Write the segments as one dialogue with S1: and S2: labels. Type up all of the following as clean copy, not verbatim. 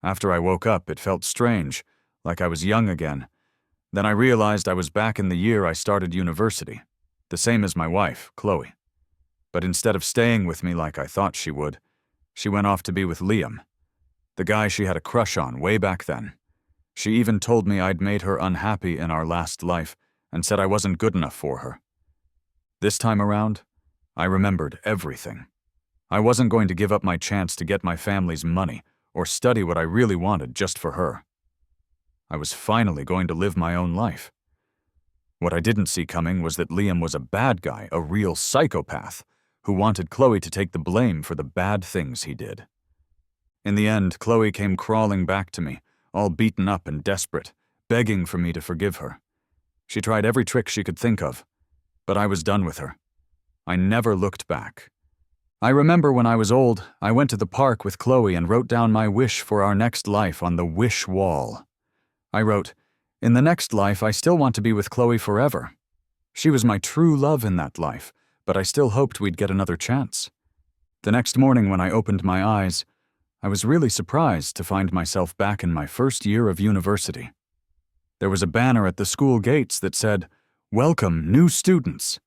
S1: After I woke up, it felt strange, like I was young again. Then I realized I was back in the year I started university, the same as my wife, Chloe. But instead of staying with me like I thought she would, she went off to be with Liam, the guy she had a crush on way back then. She even told me I'd made her unhappy in our last life and said I wasn't good enough for her. This time around, I remembered everything. I wasn't going to give up my chance to get my family's money or study what I really wanted just for her. I was finally going to live my own life. What I didn't see coming was that Liam was a bad guy, a real psychopath, who wanted Chloe to take the blame for the bad things he did. In the end, Chloe came crawling back to me, all beaten up and desperate, begging for me to forgive her. She tried every trick she could think of, but I was done with her. I never looked back. I remember when I was old, I went to the park with Chloe and wrote down my wish for our next life on the wish wall. I wrote, "In the next life, I still want to be with Chloe forever. She was my true love in that life, but I still hoped we'd get another chance." The next morning when I opened my eyes, I was really surprised to find myself back in my first year of university. There was a banner at the school gates that said, "Welcome, new students."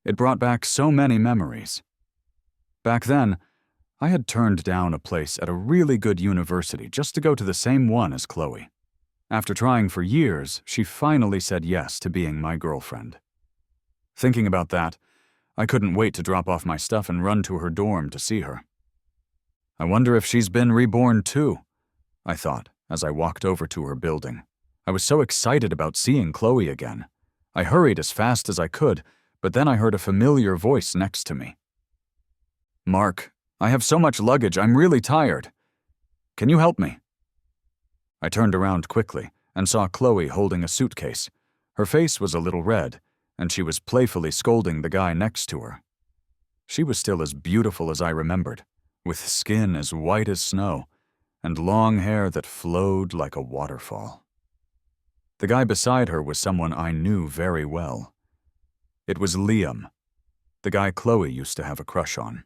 S1: It brought back so many memories. Back then, I had turned down a place at a really good university just to go to the same one as Chloe. After trying for years, she finally said yes to being my girlfriend. Thinking about that, I couldn't wait to drop off my stuff and run to her dorm to see her. I wonder if she's been reborn too, I thought as I walked over to her building. I was so excited about seeing Chloe again. I hurried as fast as I could, but then I heard a familiar voice next to me. "Mark, I have so much luggage, I'm really tired. Can you help me?" I turned around quickly and saw Chloe holding a suitcase. Her face was a little red, and she was playfully scolding the guy next to her. She was still as beautiful as I remembered, with skin as white as snow, and long hair that flowed like a waterfall. The guy beside her was someone I knew very well. It was Liam, the guy Chloe used to have a crush on.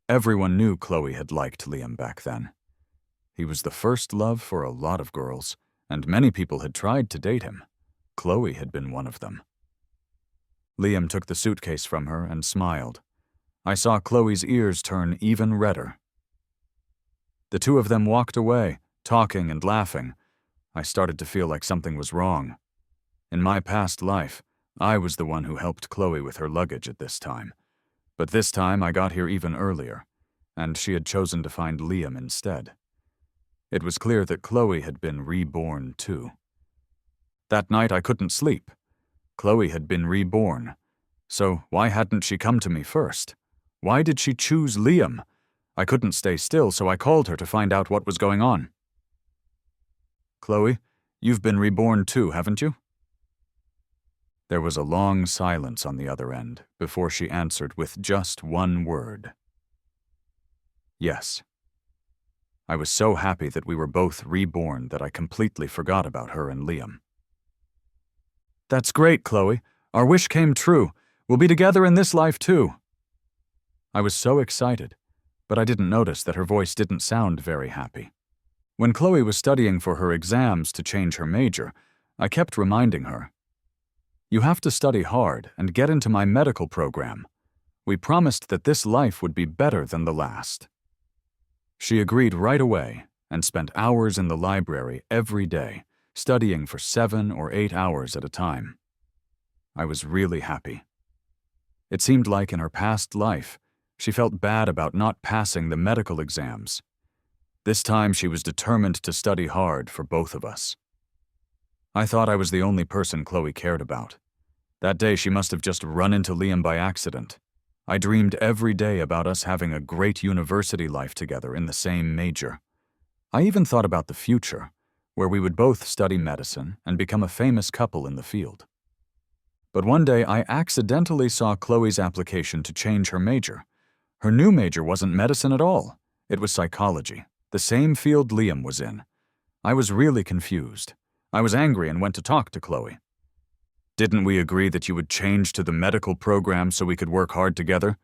S1: Everyone knew Chloe had liked Liam back then. He was the first love for a lot of girls, and many people had tried to date him. Chloe had been one of them. Liam took the suitcase from her and smiled. I saw Chloe's ears turn even redder. The two of them walked away, talking and laughing. I started to feel like something was wrong. In my past life, I was the one who helped Chloe with her luggage at this time. But this time I got here even earlier, and she had chosen to find Liam instead. It was clear that Chloe had been reborn too. That night I couldn't sleep. Chloe had been reborn. So why hadn't she come to me first? Why did she choose Liam? I couldn't stay still, so I called her to find out what was going on. "Chloe, you've been reborn too, haven't you?" There was a long silence on the other end before she answered with just one word. "Yes." I was so happy that we were both reborn that I completely forgot about her and Liam. "That's great, Chloe. Our wish came true. We'll be together in this life too." I was so excited, but I didn't notice that her voice didn't sound very happy. When Chloe was studying for her exams to change her major, I kept reminding her, "You have to study hard and get into my medical program. We promised that this life would be better than the last." She agreed right away and spent hours in the library every day, studying for 7 or 8 hours at a time. I was really happy. It seemed like in her past life, she felt bad about not passing the medical exams. This time she was determined to study hard for both of us. I thought I was the only person Chloe cared about. That day she must have just run into Liam by accident. I dreamed every day about us having a great university life together in the same major. I even thought about the future, where we would both study medicine and become a famous couple in the field. But one day I accidentally saw Chloe's application to change her major. Her new major wasn't medicine at all. It was psychology, the same field Liam was in. I was really confused. I was angry and went to talk to Chloe. "Didn't we agree that you would change to the medical program so we could work hard together?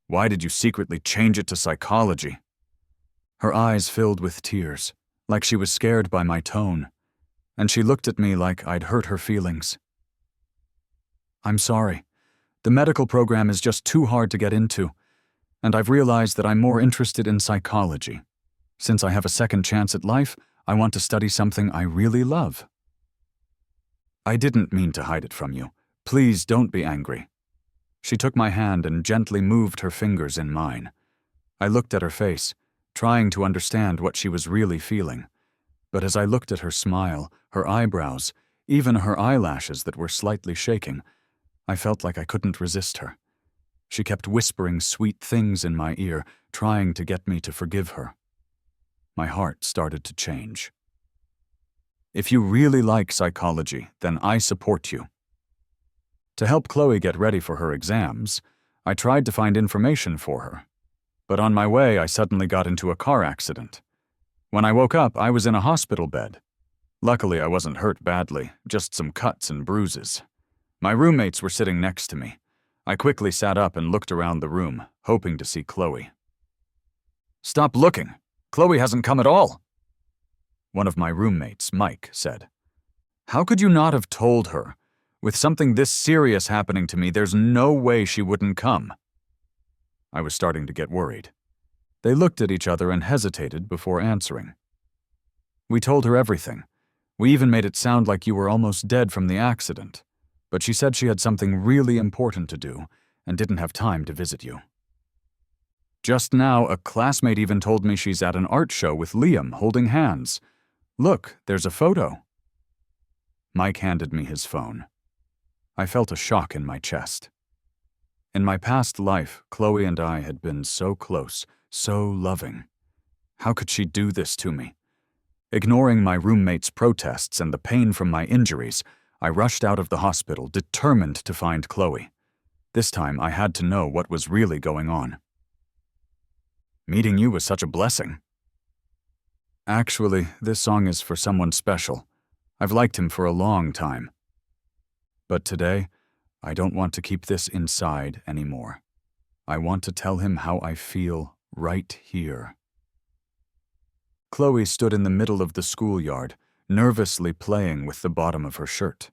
S1: Why did you secretly change it to psychology?" Her eyes filled with tears. like she was scared by my tone, and she looked at me like I'd hurt her feelings. "I'm sorry. The medical program is just too hard to get into, and I've realized that I'm more interested in psychology. Since I have a second chance at life, I want to study something I really love." "I didn't mean to hide it from you. Please don't be angry." She took my hand and gently moved her fingers in mine. I looked at her face, trying to understand what she was really feeling. But as I looked at her smile, her eyebrows, even her eyelashes that were slightly shaking, I felt like I couldn't resist her. She kept whispering sweet things in my ear, trying to get me to forgive her. My heart started to change. "If you really like psychology, then I support you." To help Chloe get ready for her exams, I tried to find information for her. But on my way, I suddenly got into a car accident. When I woke up, I was in a hospital bed. Luckily, I wasn't hurt badly, just some cuts and bruises. My roommates were sitting next to me. I quickly sat up and looked around the room, hoping to see Chloe. "Stop looking! Chloe hasn't come at all!" One of my roommates, Mike, said. "How could you not have told her? With something this serious happening to me, there's no way she wouldn't come." I was starting to get worried. They looked at each other and hesitated before answering. "We told her everything. We even made it sound like you were almost dead from the accident. But she said she had something really important to do and didn't have time to visit you. Just now, a classmate even told me she's at an art show with Liam holding hands. Look, there's a photo." Mike handed me his phone. I felt a shock in my chest. In my past life, Chloe and I had been so close, so loving. How could she do this to me? Ignoring my roommate's protests and the pain from my injuries, I rushed out of the hospital, determined to find Chloe. This time, I had to know what was really going on. "Meeting you was such a blessing." "Actually, this song is for someone special. I've liked him for a long time. But today, I don't want to keep this inside anymore. I want to tell him how I feel right here." Chloe stood in the middle of the schoolyard, nervously playing with the bottom of her shirt.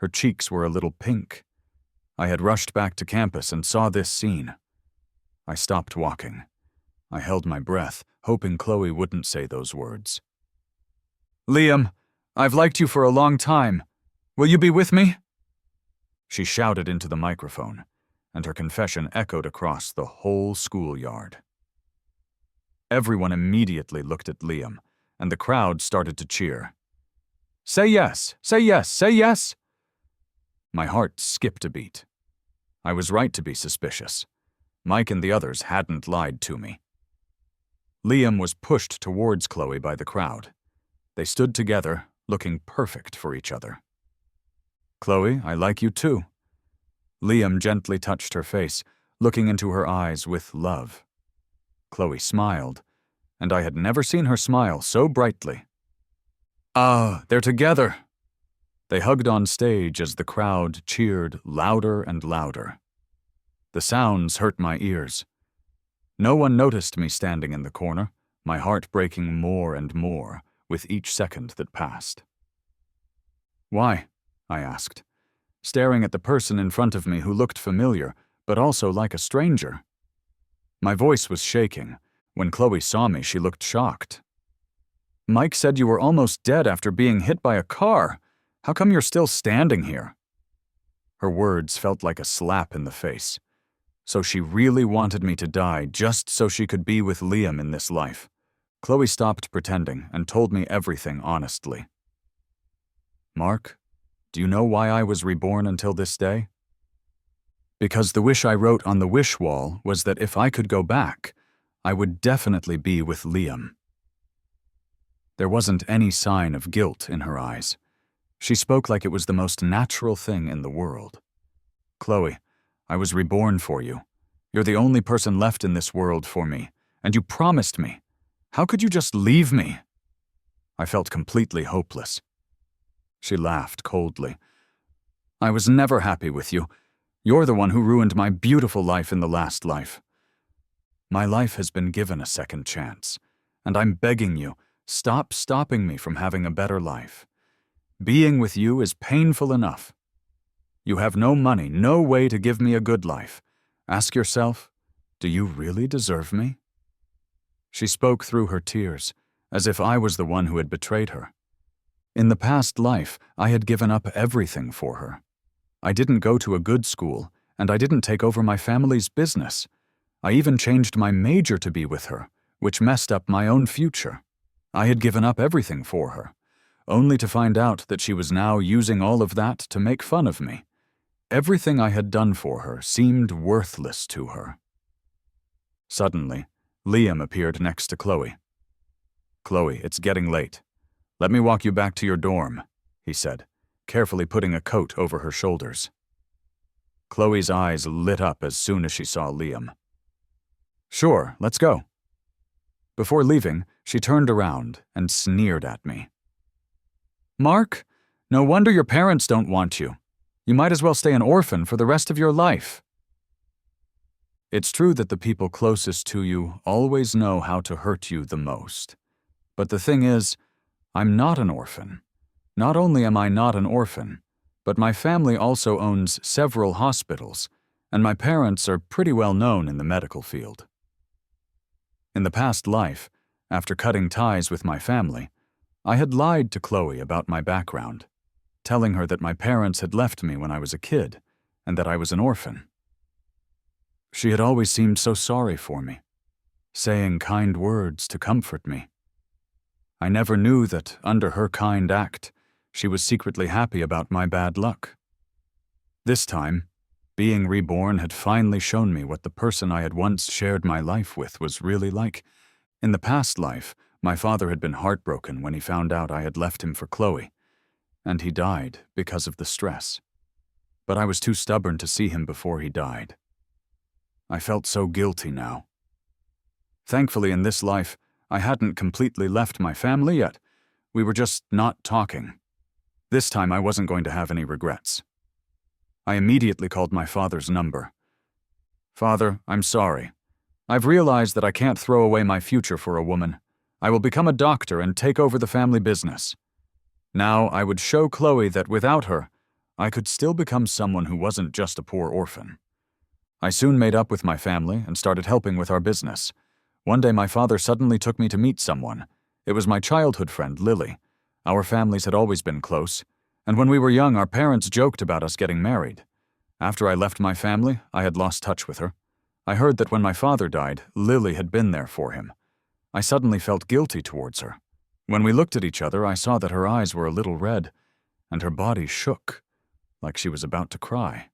S1: Her cheeks were a little pink. I had rushed back to campus and saw this scene. I stopped walking. I held my breath, hoping Chloe wouldn't say those words. "Liam, I've liked you for a long time. Will you be with me?" She shouted into the microphone, and her confession echoed across the whole schoolyard. Everyone immediately looked at Liam, and the crowd started to cheer. "Say yes! Say yes! Say yes!" My heart skipped a beat. I was right to be suspicious. Mike and the others hadn't lied to me. Liam was pushed towards Chloe by the crowd. They stood together, looking perfect for each other. "Chloe, I like you too." Liam gently touched her face, looking into her eyes with love. Chloe smiled, and I had never seen her smile so brightly. "Ah, they're together." They hugged on stage as the crowd cheered louder and louder. The sounds hurt my ears. No one noticed me standing in the corner, my heart breaking more and more with each second that passed. "Why?" I asked, staring at the person in front of me who looked familiar, but also like a stranger. My voice was shaking. When Chloe saw me, she looked shocked. "Mike said you were almost dead after being hit by a car. How come you're still standing here?" Her words felt like a slap in the face. So she really wanted me to die just so she could be with Liam in this life. Chloe stopped pretending and told me everything honestly. "Mark, do you know why I was reborn until this day? Because the wish I wrote on the wish wall was that if I could go back, I would definitely be with Liam." There wasn't any sign of guilt in her eyes. She spoke like it was the most natural thing in the world. "Chloe, I was reborn for you. You're the only person left in this world for me, and you promised me. How could you just leave me?" I felt completely hopeless. She laughed coldly. "I was never happy with you. You're the one who ruined my beautiful life in the last life. My life has been given a second chance, and I'm begging you, Stop stopping me from having a better life. Being with you is painful enough. You have no money, no way to give me a good life. Ask yourself, do you really deserve me? She spoke through her tears, as if I was the one who had betrayed her. In the past life, I had given up everything for her. I didn't go to a good school, and I didn't take over my family's business. I even changed my major to be with her, which messed up my own future. I had given up everything for her, only to find out that she was now using all of that to make fun of me. Everything I had done for her seemed worthless to her. Suddenly, Liam appeared next to Chloe. "Chloe, it's getting late. Let me walk you back to your dorm," he said, carefully putting a coat over her shoulders. Chloe's eyes lit up as soon as she saw Liam. "Sure, let's go." Before leaving, she turned around and sneered at me. "Mark, no wonder your parents don't want you. You might as well stay an orphan for the rest of your life." It's true that the people closest to you always know how to hurt you the most. But the thing is, I'm not an orphan. Not only am I not an orphan, but my family also owns several hospitals, and my parents are pretty well known in the medical field. In the past life, after cutting ties with my family, I had lied to Chloe about my background, telling her that my parents had left me when I was a kid and that I was an orphan. She had always seemed so sorry for me, saying kind words to comfort me. I never knew that, under her kind act, she was secretly happy about my bad luck. This time, being reborn had finally shown me what the person I had once shared my life with was really like. In the past life, my father had been heartbroken when he found out I had left him for Chloe, and he died because of the stress. But I was too stubborn to see him before he died. I felt so guilty now. Thankfully, in this life, I hadn't completely left my family yet. We were just not talking. This time I wasn't going to have any regrets. I immediately called my father's number. "Father, I'm sorry. I've realized that I can't throw away my future for a woman. I will become a doctor and take over the family business. Now I would show Chloe that without her, I could still become someone who wasn't just a poor orphan." I soon made up with my family and started helping with our business. One day my father suddenly took me to meet someone. It was my childhood friend, Lily. Our families had always been close, and when we were young, our parents joked about us getting married. After I left my family, I had lost touch with her. I heard that when my father died, Lily had been there for him. I suddenly felt guilty towards her. When we looked at each other, I saw that her eyes were a little red, and her body shook, like she was about to cry.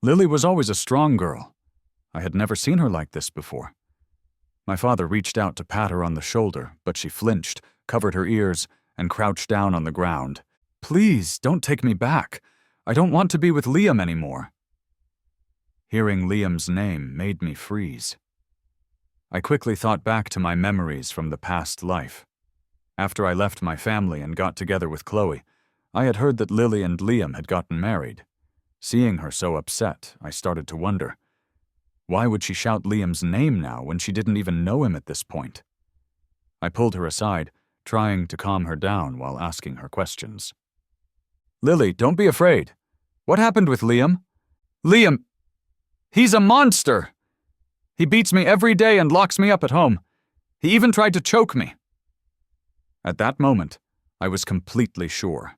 S1: Lily was always a strong girl. I had never seen her like this before. My father reached out to pat her on the shoulder, but she flinched, covered her ears, and crouched down on the ground. "Please, don't take me back. I don't want to be with Liam anymore." Hearing Liam's name made me freeze. I quickly thought back to my memories from the past life. After I left my family and got together with Chloe, I had heard that Lily and Liam had gotten married. Seeing her so upset, I started to wonder, why would she shout Liam's name now when she didn't even know him at this point? I pulled her aside, trying to calm her down while asking her questions. "Lily, don't be afraid. What happened with Liam?" "Liam, he's a monster! He beats me every day and locks me up at home. He even tried to choke me." At that moment, I was completely sure.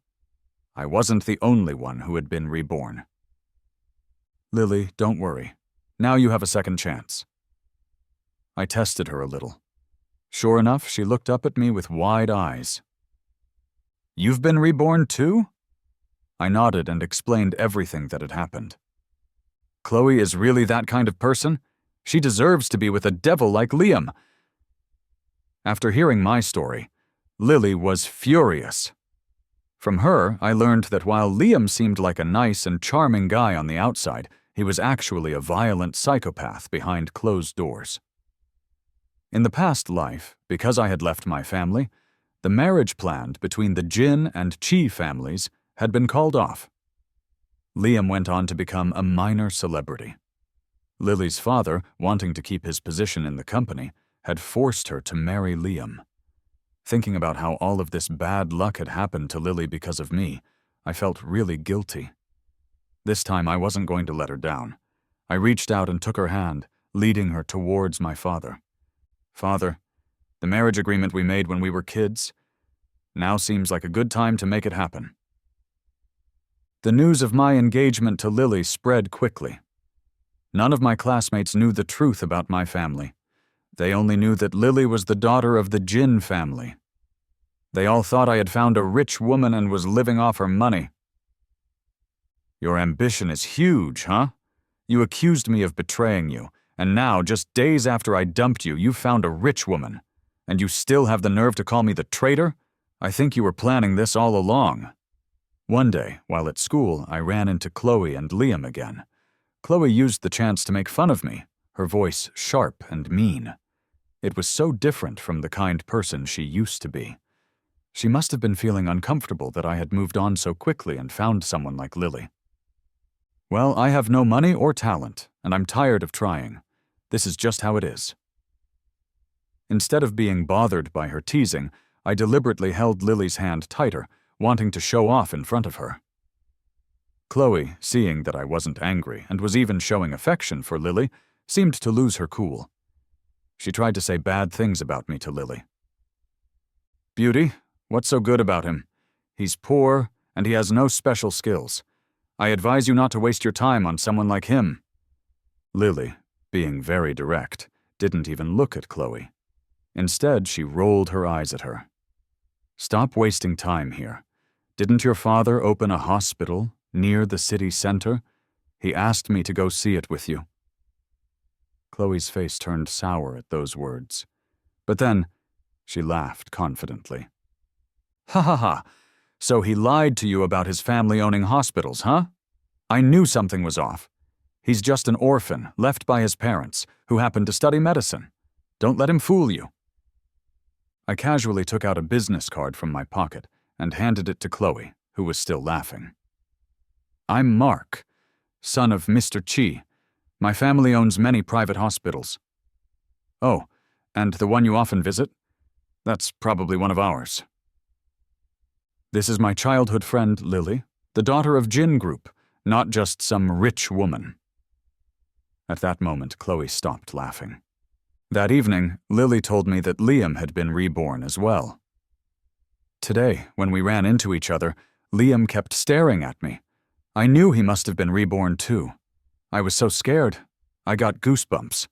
S1: I wasn't the only one who had been reborn. "Lily, don't worry. Now you have a second chance." I tested her a little. Sure enough, she looked up at me with wide eyes. "You've been reborn too?" I nodded and explained everything that had happened. "Chloe is really that kind of person? She deserves to be with a devil like Liam." After hearing my story, Lily was furious. From her, I learned that while Liam seemed like a nice and charming guy on the outside, he was actually a violent psychopath behind closed doors. In the past life, because I had left my family, the marriage planned between the Jin and Chi families had been called off. Liam went on to become a minor celebrity. Lily's father, wanting to keep his position in the company, had forced her to marry Liam. Thinking about how all of this bad luck had happened to Lily because of me, I felt really guilty. This time I wasn't going to let her down. I reached out and took her hand, leading her towards my father. Father, the marriage agreement we made when we were kids, now seems like a good time to make it happen. The news of my engagement to Lily spread quickly. None of my classmates knew the truth about my family. They only knew that Lily was the daughter of the Jin family. They all thought I had found a rich woman and was living off her money. Your ambition is huge, huh? You accused me of betraying you, and now, just days after I dumped you, you found a rich woman. And you still have the nerve to call me the traitor? I think you were planning this all along. One day, while at school, I ran into Chloe and Liam again. Chloe used the chance to make fun of me, her voice sharp and mean. It was so different from the kind person she used to be. She must have been feeling uncomfortable that I had moved on so quickly and found someone like Lily. Well, I have no money or talent, and I'm tired of trying. This is just how it is. Instead of being bothered by her teasing, I deliberately held Lily's hand tighter, wanting to show off in front of her. Chloe, seeing that I wasn't angry and was even showing affection for Lily, seemed to lose her cool. She tried to say bad things about me to Lily. Beauty, what's so good about him? He's poor, and he has no special skills. I advise you not to waste your time on someone like him. Lily, being very direct, didn't even look at Chloe. Instead, she rolled her eyes at her. Stop wasting time here. Didn't your father open a hospital near the city center? He asked me to go see it with you. Chloe's face turned sour at those words. But then, she laughed confidently. Ha ha ha. So he lied to you about his family owning hospitals, huh? I knew something was off. He's just an orphan, left by his parents, who happened to study medicine. Don't let him fool you. I casually took out a business card from my pocket and handed it to Chloe, who was still laughing. I'm Mark, son of Mr. Chi. My family owns many private hospitals. Oh, and the one you often visit? That's probably one of ours. This is my childhood friend, Lily, the daughter of Jin Group, not just some rich woman. At that moment, Chloe stopped laughing. That evening, Lily told me that Liam had been reborn as well. Today, when we ran into each other, Liam kept staring at me. I knew he must have been reborn too. I was so scared, I got goosebumps.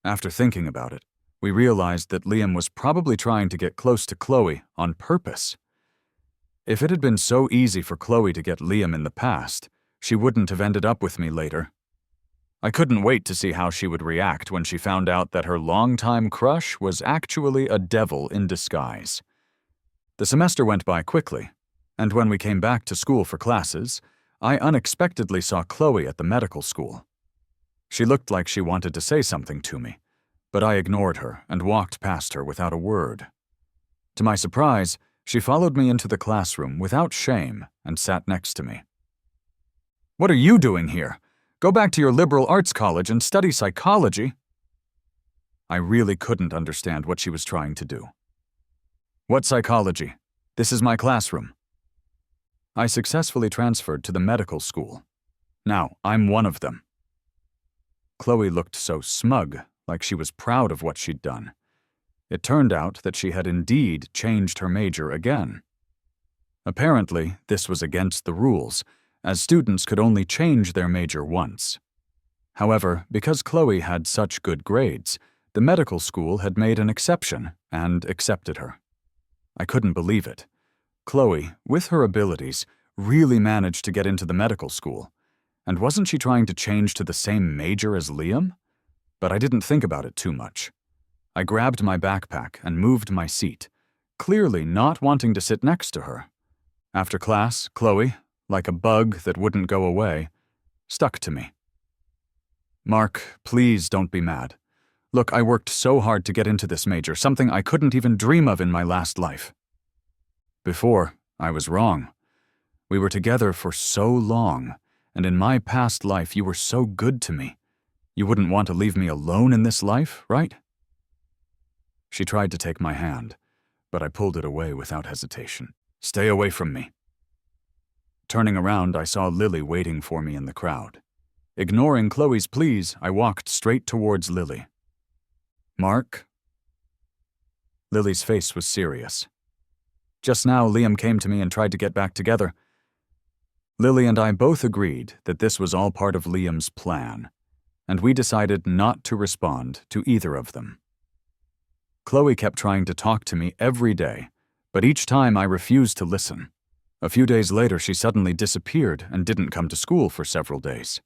S1: After thinking about it, we realized that Liam was probably trying to get close to Chloe on purpose. If it had been so easy for Chloe to get Liam in the past, she wouldn't have ended up with me later. I couldn't wait to see how she would react when she found out that her longtime crush was actually a devil in disguise. The semester went by quickly, and when we came back to school for classes, I unexpectedly saw Chloe at the medical school. She looked like she wanted to say something to me, but I ignored her and walked past her without a word. To my surprise, she followed me into the classroom without shame and sat next to me. What are you doing here? Go back to your liberal arts college and study psychology. I really couldn't understand what she was trying to do. What psychology? This is my classroom. I successfully transferred to the medical school. Now, I'm one of them. Chloe looked so smug, like she was proud of what she'd done. It turned out that she had indeed changed her major again. Apparently, this was against the rules, as students could only change their major once. However, because Chloe had such good grades, the medical school had made an exception and accepted her. I couldn't believe it. Chloe, with her abilities, really managed to get into the medical school. And wasn't she trying to change to the same major as Liam? But I didn't think about it too much. I grabbed my backpack and moved my seat, clearly not wanting to sit next to her. After class, Chloe, like a bug that wouldn't go away, stuck to me. Mark, please don't be mad. Look, I worked so hard to get into this major, something I couldn't even dream of in my last life. Before, I was wrong. We were together for so long, and in my past life you were so good to me. You wouldn't want to leave me alone in this life, right? She tried to take my hand, but I pulled it away without hesitation. "Stay away from me." Turning around, I saw Lily waiting for me in the crowd. Ignoring Chloe's pleas, I walked straight towards Lily. "Mark?" Lily's face was serious. "Just now, Liam came to me and tried to get back together." Lily and I both agreed that this was all part of Liam's plan, and we decided not to respond to either of them. Chloe kept trying to talk to me every day, but each time I refused to listen. A few days later, she suddenly disappeared and didn't come to school for several days.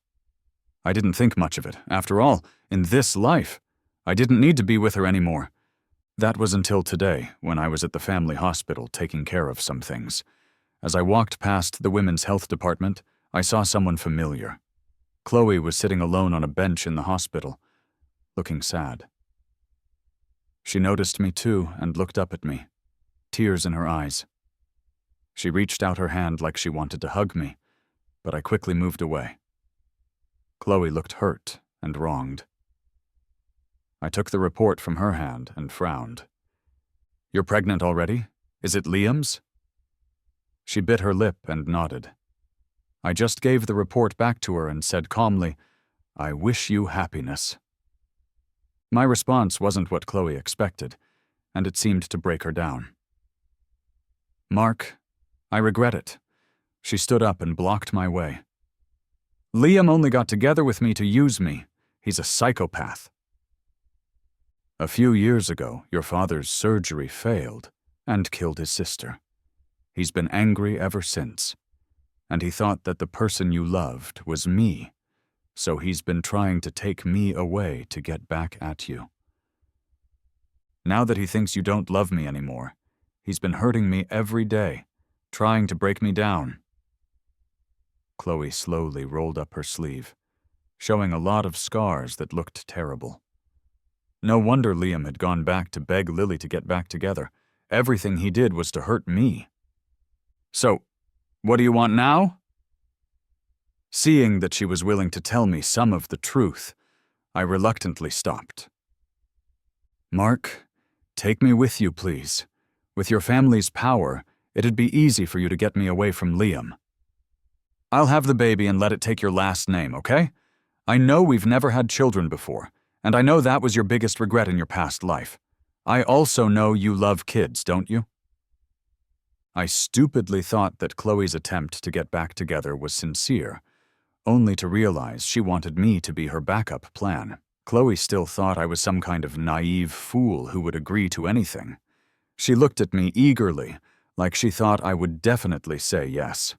S1: I didn't think much of it. After all, in this life, I didn't need to be with her anymore. That was until today, when I was at the family hospital taking care of some things. As I walked past the women's health department, I saw someone familiar. Chloe was sitting alone on a bench in the hospital, looking sad. She noticed me too and looked up at me, tears in her eyes. She reached out her hand like she wanted to hug me, but I quickly moved away. Chloe looked hurt and wronged. I took the report from her hand and frowned. "You're pregnant already? Is it Liam's?" She bit her lip and nodded. I just gave the report back to her and said calmly, "I wish you happiness." My response wasn't what Chloe expected, and it seemed to break her down. "Mark, I regret it." She stood up and blocked my way. "Liam only got together with me to use me. He's a psychopath." "A few years ago, your father's surgery failed and killed his sister. He's been angry ever since, and he thought that the person you loved was me, so he's been trying to take me away to get back at you. Now that he thinks you don't love me anymore, he's been hurting me every day, trying to break me down." Chloe slowly rolled up her sleeve, showing a lot of scars that looked terrible. No wonder Liam had gone back to beg Lily to get back together. Everything he did was to hurt me. "So, what do you want now?" Seeing that she was willing to tell me some of the truth, I reluctantly stopped. "Mark, take me with you, please. With your family's power, it'd be easy for you to get me away from Liam. I'll have the baby and let it take your last name, okay? I know we've never had children before, and I know that was your biggest regret in your past life. I also know you love kids, don't you?" I stupidly thought that Chloe's attempt to get back together was sincere, only to realize she wanted me to be her backup plan. Chloe still thought I was some kind of naive fool who would agree to anything. She looked at me eagerly, like she thought I would definitely say yes.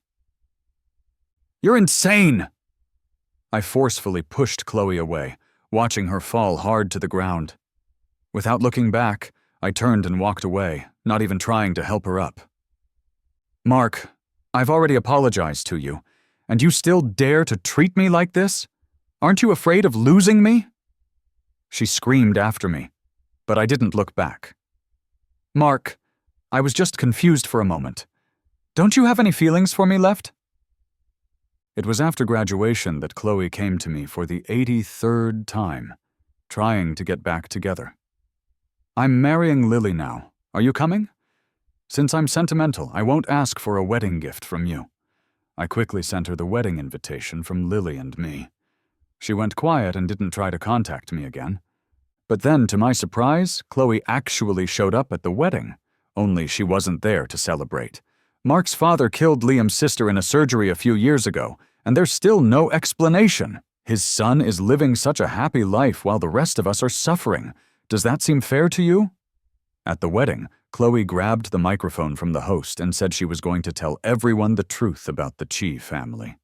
S1: "You're insane!" I forcefully pushed Chloe away, watching her fall hard to the ground. Without looking back, I turned and walked away, not even trying to help her up. "Mark, I've already apologized to you, and you still dare to treat me like this? Aren't you afraid of losing me?" She screamed after me, but I didn't look back. "Mark, I was just confused for a moment. Don't you have any feelings for me left?" It was after graduation that Chloe came to me for the 83rd time, trying to get back together. "I'm marrying Lily now. Are you coming? Since I'm sentimental, I won't ask for a wedding gift from you." I quickly sent her the wedding invitation from Lily and me. She went quiet and didn't try to contact me again. But then, to my surprise, Chloe actually showed up at the wedding, only she wasn't there to celebrate. Mark's father killed Liam's sister in a surgery a few years ago, and there's still no explanation. His son is living such a happy life while the rest of us are suffering. Does that seem fair to you? At the wedding, Chloe grabbed the microphone from the host and said she was going to tell everyone the truth about the Chi family.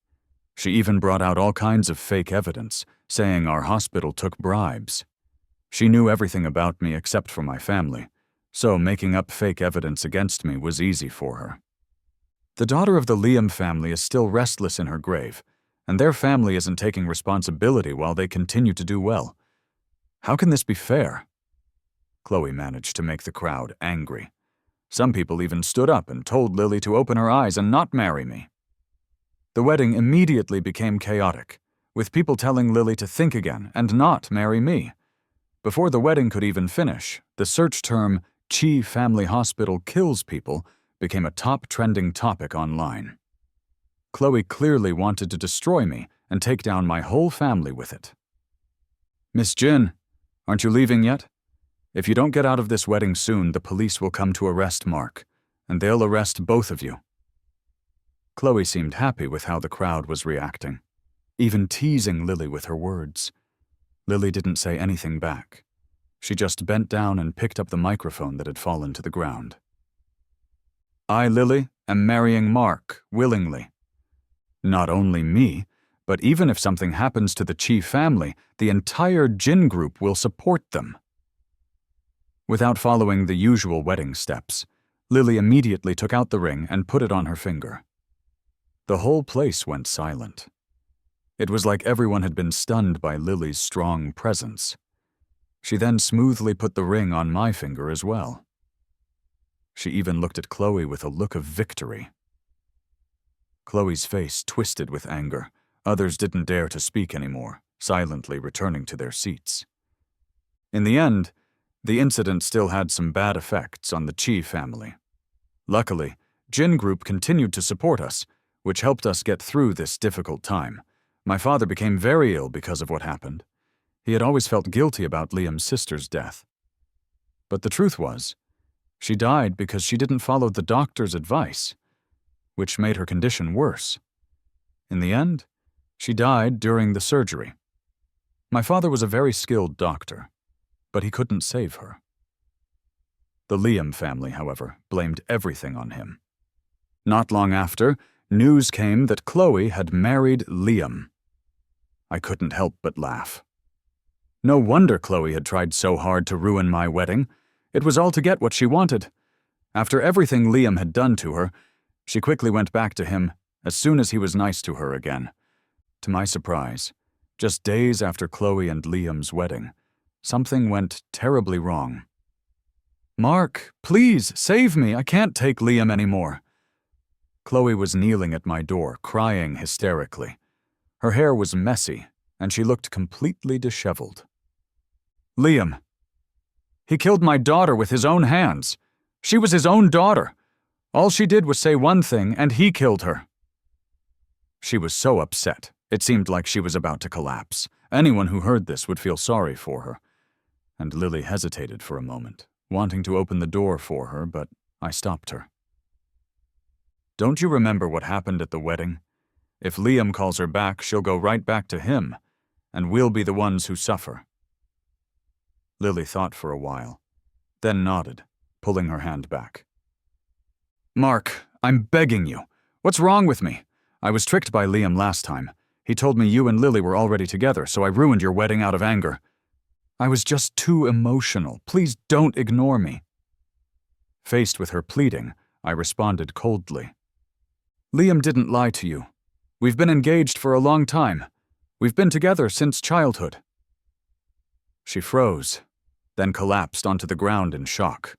S1: She even brought out all kinds of fake evidence, saying our hospital took bribes. She knew everything about me except for my family, so making up fake evidence against me was easy for her. The daughter of the Liam family is still restless in her grave, and their family isn't taking responsibility while they continue to do well. How can this be fair? Chloe managed to make the crowd angry. Some people even stood up and told Lily to open her eyes and not marry me. The wedding immediately became chaotic, with people telling Lily to think again and not marry me. Before the wedding could even finish, the search term Chi Family Hospital kills people became a top trending topic online. Chloe clearly wanted to destroy me and take down my whole family with it. Miss Jin, aren't you leaving yet? If you don't get out of this wedding soon, the police will come to arrest Mark, and they'll arrest both of you. Chloe seemed happy with how the crowd was reacting, even teasing Lily with her words. Lily didn't say anything back. She just bent down and picked up the microphone that had fallen to the ground. I, Lily, am marrying Mark, willingly. Not only me, but even if something happens to the Chi family, the entire Jin group will support them. Without following the usual wedding steps, Lily immediately took out the ring and put it on her finger. The whole place went silent. It was like everyone had been stunned by Lily's strong presence. She then smoothly put the ring on my finger as well. She even looked at Chloe with a look of victory. Chloe's face twisted with anger. Others didn't dare to speak anymore, silently returning to their seats. In the end, the incident still had some bad effects on the Chi family. Luckily, Jin Group continued to support us, which helped us get through this difficult time. My father became very ill because of what happened. He had always felt guilty about Liam's sister's death. But the truth was, she died because she didn't follow the doctor's advice, which made her condition worse. In the end, she died during the surgery. My father was a very skilled doctor, but he couldn't save her. The Liam family, however, blamed everything on him. Not long after, news came that Chloe had married Liam. I couldn't help but laugh. No wonder Chloe had tried so hard to ruin my wedding. It was all to get what she wanted. After everything Liam had done to her, she quickly went back to him as soon as he was nice to her again. To my surprise, just days after Chloe and Liam's wedding, something went terribly wrong. Mark, please, save me. I can't take Liam anymore. Chloe was kneeling at my door, crying hysterically. Her hair was messy, and she looked completely disheveled. Liam. He killed my daughter with his own hands. She was his own daughter. All she did was say one thing, and he killed her. She was so upset, it seemed like she was about to collapse. Anyone who heard this would feel sorry for her. And Lily hesitated for a moment, wanting to open the door for her, but I stopped her. Don't you remember what happened at the wedding? If Liam calls her back, she'll go right back to him, and we'll be the ones who suffer. Lily thought for a while, then nodded, pulling her hand back. Mark, I'm begging you. What's wrong with me? I was tricked by Liam last time. He told me you and Lily were already together, so I ruined your wedding out of anger. I was just too emotional. Please don't ignore me. Faced with her pleading, I responded coldly. Liam didn't lie to you. We've been engaged for a long time. We've been together since childhood. She froze, then collapsed onto the ground in shock.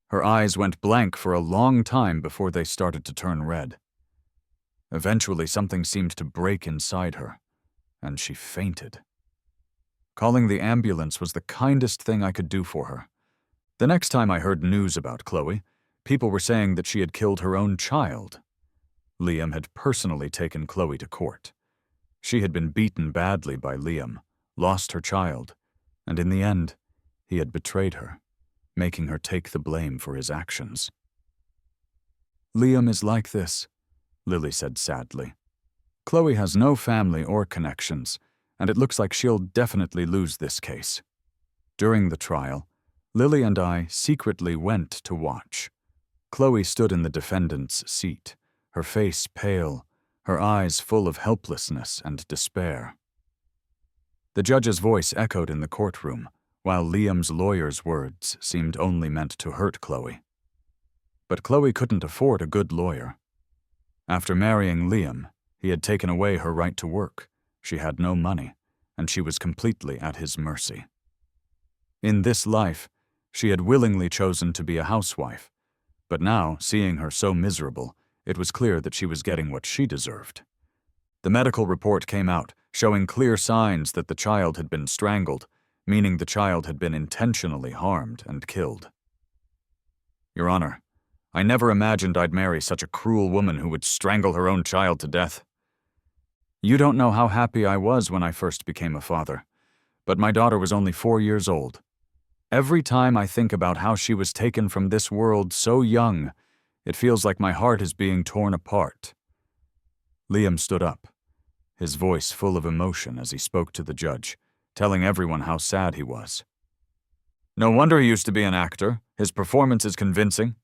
S1: Her eyes went blank for a long time before they started to turn red. Eventually, something seemed to break inside her, and she fainted. Calling the ambulance was the kindest thing I could do for her. The next time I heard news about Chloe, people were saying that she had killed her own child. Liam had personally taken Chloe to court. She had been beaten badly by Liam, lost her child, and in the end, he had betrayed her, making her take the blame for his actions. Liam is like this, Lily said sadly. Chloe has no family or connections, and it looks like she'll definitely lose this case. During the trial, Lily and I secretly went to watch. Chloe stood in the defendant's seat, her face pale, her eyes full of helplessness and despair. The judge's voice echoed in the courtroom, while Liam's lawyer's words seemed only meant to hurt Chloe. But Chloe couldn't afford a good lawyer. After marrying Liam, he had taken away her right to work. She had no money, and she was completely at his mercy. In this life, she had willingly chosen to be a housewife, but now, seeing her so miserable, it was clear that she was getting what she deserved. The medical report came out, showing clear signs that the child had been strangled, meaning the child had been intentionally harmed and killed. Your Honor, I never imagined I'd marry such a cruel woman who would strangle her own child to death. You don't know how happy I was when I first became a father, but my daughter was only 4 years old. Every time I think about how she was taken from this world so young, it feels like my heart is being torn apart. Liam stood up, his voice full of emotion as he spoke to the judge, telling everyone how sad he was. No wonder he used to be an actor. His performance is convincing,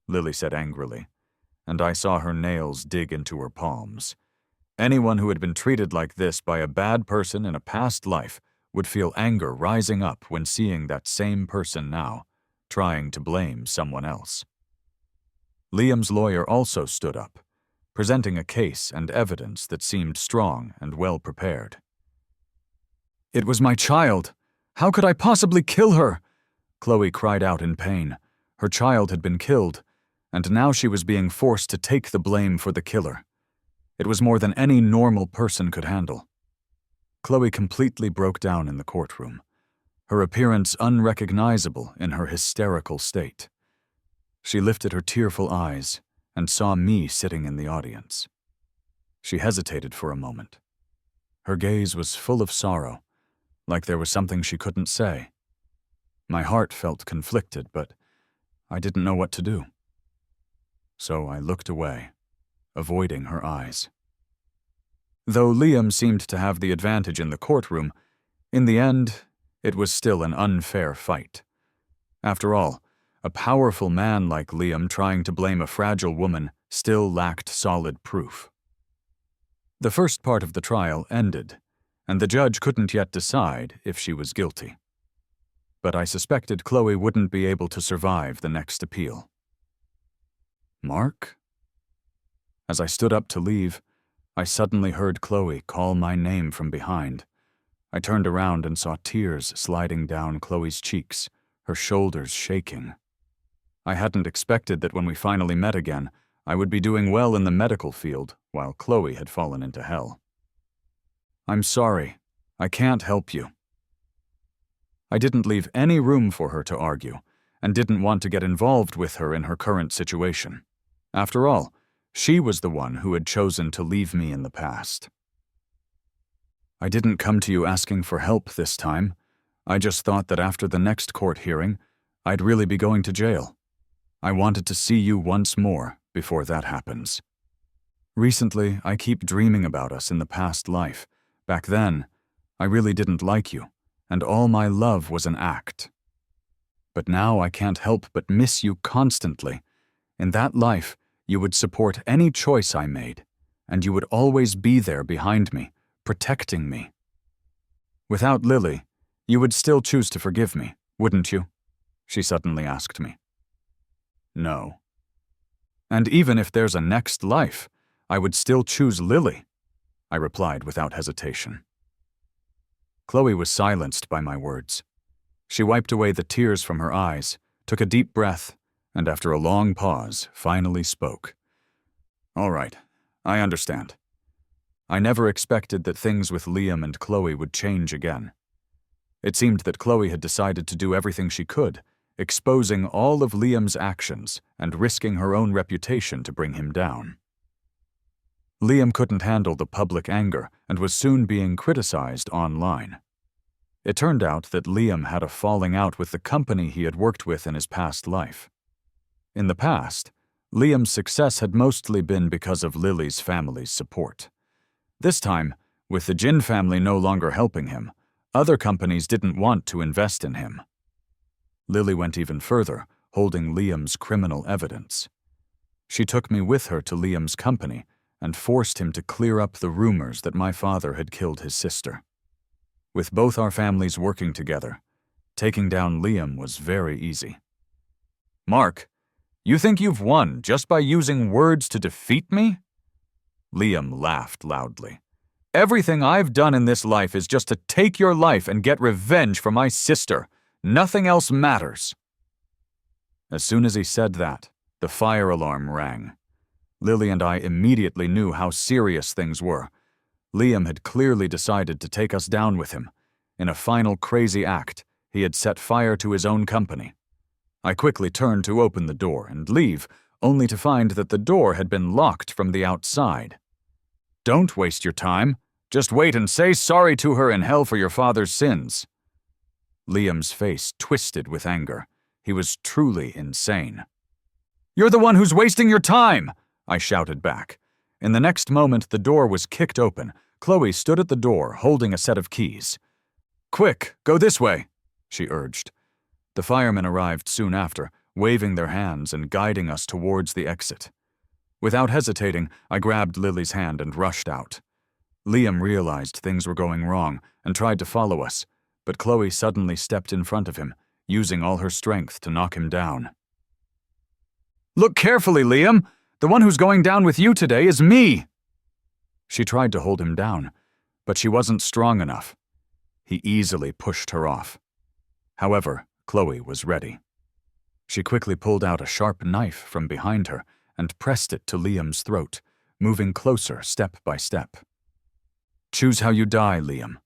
S1: Lily said angrily, and I saw her nails dig into her palms. Anyone who had been treated like this by a bad person in a past life would feel anger rising up when seeing that same person now, trying to blame someone else. Liam's lawyer also stood up, presenting a case and evidence that seemed strong and well prepared. It was my child. How could I possibly kill her? Chloe cried out in pain. Her child had been killed, and now she was being forced to take the blame for the killer. It was more than any normal person could handle. Chloe completely broke down in the courtroom, her appearance unrecognizable in her hysterical state. She lifted her tearful eyes and saw me sitting in the audience. She hesitated for a moment. Her gaze was full of sorrow, like there was something she couldn't say. My heart felt conflicted, but I didn't know what to do. So I looked away, avoiding her eyes. Though Liam seemed to have the advantage in the courtroom, in the end, it was still an unfair fight. After all, a powerful man like Liam trying to blame a fragile woman still lacked solid proof. The first part of the trial ended, and the judge couldn't yet decide if she was guilty. But I suspected Chloe wouldn't be able to survive the next appeal. Mark? As I stood up to leave, I suddenly heard Chloe call my name from behind. I turned around and saw tears sliding down Chloe's cheeks, her shoulders shaking. I hadn't expected that when we finally met again, I would be doing well in the medical field, while Chloe had fallen into hell. I'm sorry. I can't help you. I didn't leave any room for her to argue, and didn't want to get involved with her in her current situation. After all, she was the one who had chosen to leave me in the past. I didn't come to you asking for help this time. I just thought that after the next court hearing, I'd really be going to jail. I wanted to see you once more before that happens. Recently, I keep dreaming about us in the past life. Back then, I really didn't like you, and all my love was an act. But now I can't help but miss you constantly. In that life, you would support any choice I made, and you would always be there behind me, protecting me. Without Lily, you would still choose to forgive me, wouldn't you? She suddenly asked me. No. And even if there's a next life, I would still choose Lily, I replied without hesitation. Chloe was silenced by my words. She wiped away the tears from her eyes, took a deep breath, and after a long pause, finally spoke. All right, I understand. I never expected that things with Liam and Chloe would change again. It seemed that Chloe had decided to do everything she could, exposing all of Liam's actions and risking her own reputation to bring him down. Liam couldn't handle the public anger and was soon being criticized online. It turned out that Liam had a falling out with the company he had worked with in his past life. In the past, Liam's success had mostly been because of Lily's family's support. This time, with the Jin family no longer helping him, other companies didn't want to invest in him. Lily went even further, holding Liam's criminal evidence. She took me with her to Liam's company and forced him to clear up the rumors that my father had killed his sister. With both our families working together, taking down Liam was very easy. Mark, you think you've won just by using words to defeat me? Liam laughed loudly. Everything I've done in this life is just to take your life and get revenge for my sister. Nothing else matters. As soon as he said that, the fire alarm rang. Lily and I immediately knew how serious things were. Liam had clearly decided to take us down with him. In a final crazy act, he had set fire to his own company. I quickly turned to open the door and leave, only to find that the door had been locked from the outside. "Don't waste your time. Just wait and say sorry to her in hell for your father's sins." Liam's face twisted with anger. He was truly insane. "You're the one who's wasting your time!" I shouted back. In the next moment, the door was kicked open. Chloe stood at the door, holding a set of keys. "Quick, go this way," she urged. The firemen arrived soon after, waving their hands and guiding us towards the exit. Without hesitating, I grabbed Lily's hand and rushed out. Liam realized things were going wrong and tried to follow us, but Chloe suddenly stepped in front of him, using all her strength to knock him down. "Look carefully, Liam! The one who's going down with you today is me!" She tried to hold him down, but she wasn't strong enough. He easily pushed her off. However, Chloe was ready. She quickly pulled out a sharp knife from behind her and pressed it to Liam's throat, moving closer step by step. "Choose how you die, Liam.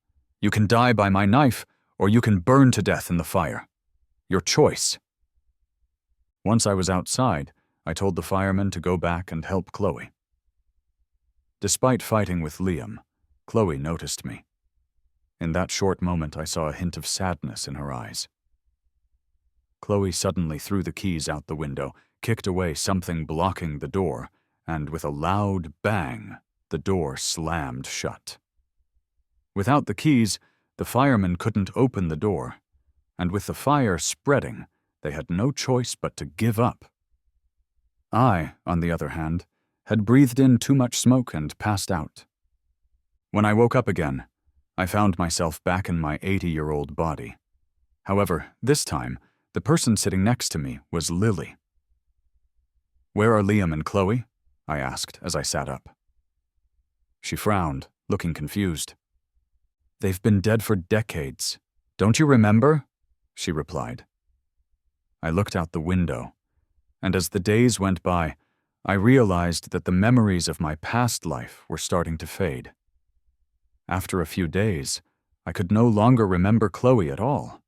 S1: You can die by my knife, or you can burn to death in the fire. Your choice." Once I was outside, I told the firemen to go back and help Chloe. Despite fighting with Liam, Chloe noticed me. In that short moment, I saw a hint of sadness in her eyes. Chloe suddenly threw the keys out the window, kicked away something blocking the door, and with a loud bang, the door slammed shut. Without the keys, the firemen couldn't open the door, and with the fire spreading, they had no choice but to give up. I, on the other hand, had breathed in too much smoke and passed out. When I woke up again, I found myself back in my 80-year-old body. However, this time, the person sitting next to me was Lily. "Where are Liam and Chloe?" I asked as I sat up. She frowned, looking confused. "They've been dead for decades. Don't you remember?" she replied. I looked out the window, and as the days went by, I realized that the memories of my past life were starting to fade. After a few days, I could no longer remember Chloe at all.